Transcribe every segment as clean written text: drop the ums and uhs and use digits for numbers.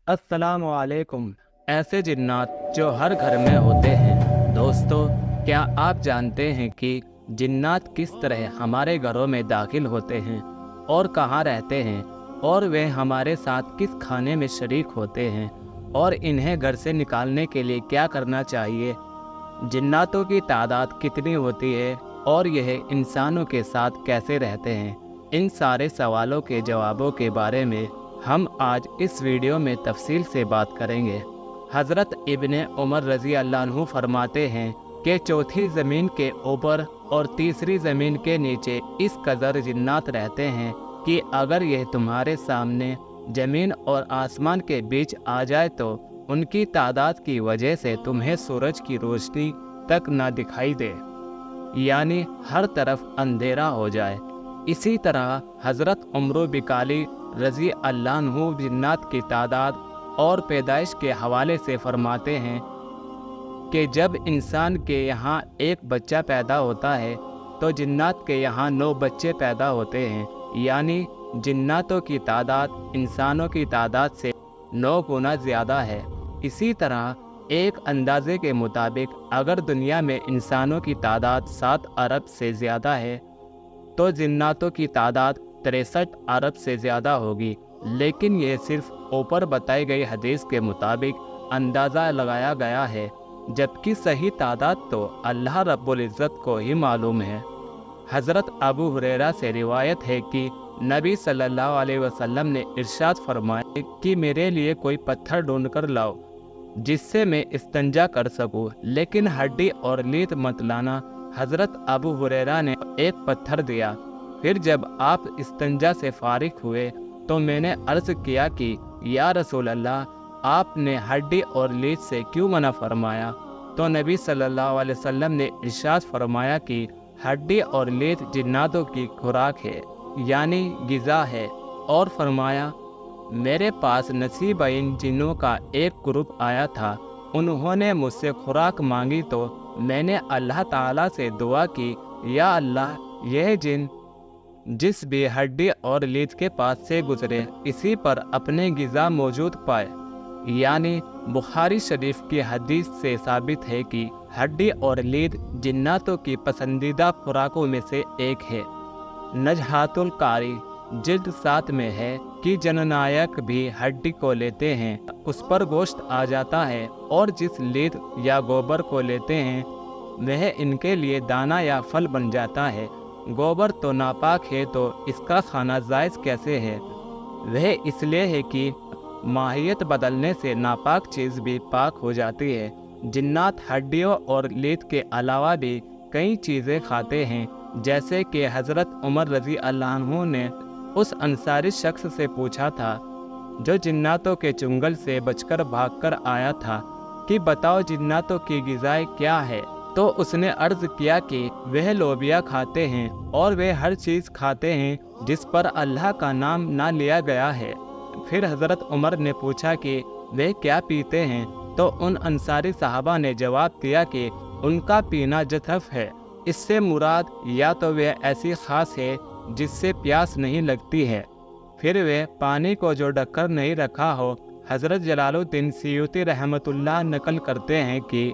अस्सलाम वालेकुम। ऐसे जिन्नात जो हर घर में होते हैं। दोस्तों, क्या आप जानते हैं कि जिन्नात किस तरह हमारे घरों में दाखिल होते हैं और कहाँ रहते हैं, और वे हमारे साथ किस खाने में शरीक होते हैं, और इन्हें घर से निकालने के लिए क्या करना चाहिए? जिन्नातों की तादाद कितनी होती है और यह इंसानों के साथ कैसे रहते हैं? इन सारे सवालों के जवाबों के बारे में हम आज इस वीडियो में तफसील से बात करेंगे। हज़रत इब्ने उमर रज़ी अल्लाह अन्हु फरमाते हैं कि चौथी ज़मीन के ऊपर और तीसरी ज़मीन के नीचे इस कदर जिन्नात रहते हैं कि अगर यह तुम्हारे सामने ज़मीन और आसमान के बीच आ जाए तो उनकी तादाद की वजह से तुम्हें सूरज की रोशनी तक ना दिखाई दे, यानी हर तरफ अंधेरा हो जाए। इसी तरह हज़रत उमर बिकाली रज़ी अल्लाह अन्हु जिन्नात की तादाद और पैदाइश के हवाले से फरमाते हैं कि जब इंसान के यहाँ एक बच्चा पैदा होता है तो जिन्नात के यहाँ 9 बच्चे पैदा होते हैं, यानी जिन्नातों की तादाद इंसानों की तादाद से 9 गुना ज़्यादा है। इसी तरह एक अंदाजे के मुताबिक अगर दुनिया में इंसानों की तादाद 7 अरब से ज़्यादा है तो जिन्नातों की तादाद 63 अरब से ज़्यादा होगी, लेकिन यह सिर्फ ऊपर बताई गई हदीस के मुताबिक अंदाज़ा लगाया गया है, जबकि सही तादाद तो अल्लाह रब्बुल इज़्ज़त को ही मालूम है। हज़रत अबू हुरैरा से रिवायत है कि नबी सल्लल्लाहु अलैहि वसल्लम ने इरशाद फरमाया कि मेरे लिए कोई पत्थर ढूंढ कर लाओ जिससे मैं इस्तंजा कर सकूं, लेकिन हड्डी और लीद मत लाना। हज़रत अबू हुरैरा ने एक पत्थर दिया। फिर जब आप इस्तंजा से फारिग हुए तो मैंने अर्ज़ किया कि या रसूल अल्लाह, आपने हड्डी और लीद से क्यों मना फरमाया? तो नबी सल्लल्लाहु अलैहि वसल्लम ने इरशाद फरमाया कि हड्डी और लीद जिन्नातों की खुराक है, यानी गिज़ा है, और फरमाया मेरे पास नसीबइन जिन्नों का एक ग्रुप आया था। उन्होंने मुझसे खुराक मांगी तो मैंने अल्लाह ताला से दुआ की, या अल्लाह, यह जिन जिस भी हड्डी और लीद के पास से गुजरे इसी पर अपने गिज़ा मौजूद पाए। यानी बुखारी शरीफ की हदीस से साबित है कि हड्डी और लीद जिन्नातों की पसंदीदा खुराकों में से एक है। नजहातुल कारी जिल्द 7 में है कि जननायक भी हड्डी को लेते हैं, उस पर गोश्त आ जाता है, और जिस लीद या गोबर को लेते हैं वह इनके लिए दाना या फल बन जाता है। गोबर तो नापाक है तो इसका खाना जायज़ कैसे है? वह इसलिए है कि माहियत बदलने से नापाक चीज़ भी पाक हो जाती है। जिन्नात हड्डियों और लीद के अलावा भी कई चीज़ें खाते हैं, जैसे कि हज़रत उमर रज़ी अल्लाह अन्हु ने उस अंसारी शख्स से पूछा था जो जिन्नातों के चुंगल से बचकर भागकर आया था कि बताओ जिन्नातों की ग़िज़ाएँ क्या है? तो उसने अर्ज़ किया कि वह लोबिया खाते हैं और वे हर चीज़ खाते हैं जिस पर अल्लाह का नाम ना लिया गया है। फिर हज़रत उमर ने पूछा कि वे क्या पीते हैं? तो उन अंसारी साहबा ने जवाब दिया कि उनका पीना जथफ है। इससे मुराद या तो वे ऐसी ख़ास है जिससे प्यास नहीं लगती है, फिर वे पानी को जो ढककर नहीं रखा हो। हज़रत जलालुद्दीन सियूती रहमतुल्लाह नकल करते हैं कि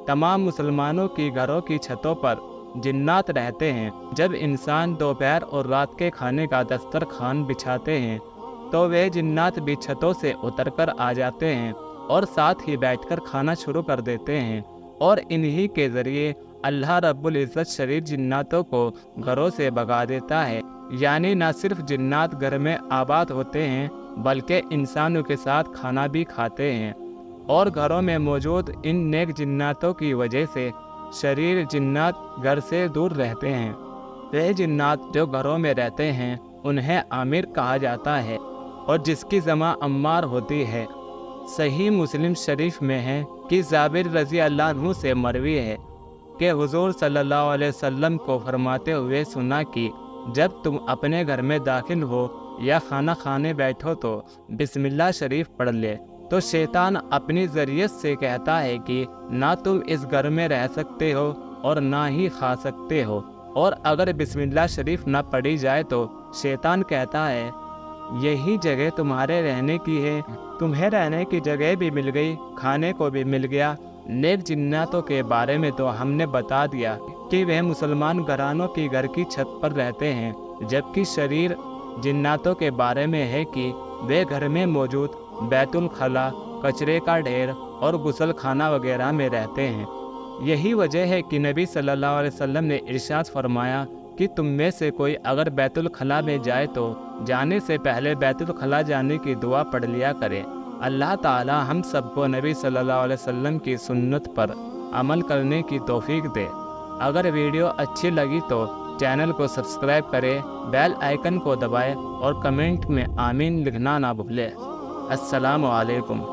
तमाम मुसलमानों की घरों की छतों पर जिन्नात रहते हैं। जब इंसान दोपहर और रात के खाने का दस्तरखान बिछाते हैं तो वे जिन्नात भी छतों से उतरकर आ जाते हैं और साथ ही बैठकर खाना शुरू कर देते हैं, और इन्हीं के ज़रिए अल्लाह रब्बुल इज़्ज़त शरीर जिन्नातों को घरों से भगा देता है। यानी न सिर्फ जिन्नात घर में आबाद होते हैं बल्कि इंसानों के साथ खाना भी खाते हैं, और घरों में मौजूद इन नेक जिन्नातों की वजह से शरीर जिन्नात घर से दूर रहते हैं। वे जिन्नात जो घरों में रहते हैं उन्हें आमिर कहा जाता है, और जिसकी ज़मा अम्मार होती है। सही मुस्लिम शरीफ में है कि जाबिर रज़ी अल्लाह अन्हु से मरवी है कि हुज़ूर सल्लल्लाहु अलैहि वसल्लम को फरमाते हुए सुना कि जब तुम अपने घर में दाखिल हो या खाना खाने बैठो तो बिस्मिल्लाह शरीफ पढ़ ले, तो शैतान अपनी ज़रियत से कहता है कि ना तुम इस घर में रह सकते हो और ना ही खा सकते हो, और अगर बिस्मिल्लाह शरीफ ना पढ़ी जाए तो शैतान कहता है यही जगह तुम्हारे रहने की है। तुम्हें रहने की जगह भी मिल गई, खाने को भी मिल गया। नेक जिन्नातों के बारे में तो हमने बता दिया कि वह मुसलमान घरानों की घर की छत पर रहते हैं, जबकि शरीर जिन्नातों के बारे में है कि वे घर में मौजूद बैतुल खला, कचरे का ढेर और गुसल खाना वगैरह में रहते हैं। यही वजह है कि नबी सल्लल्लाहु अलैहि वसल्लम ने इरशाद फरमाया कि तुम में से कोई अगर बैतुल खला में जाए तो जाने से पहले बैतुल खला जाने की दुआ पढ़ लिया करे। अल्लाह ताला हम सबको नबी सल्लल्लाहु अलैहि वसल्लम की सुन्नत पर अमल करने की तौफीक दे। अगर वीडियो अच्छी लगी तो चैनल को सब्सक्राइब करें, बेल आइकन को दबाएं और कमेंट में आमीन लिखना ना भूलें। अस्सलामु अलैकुम।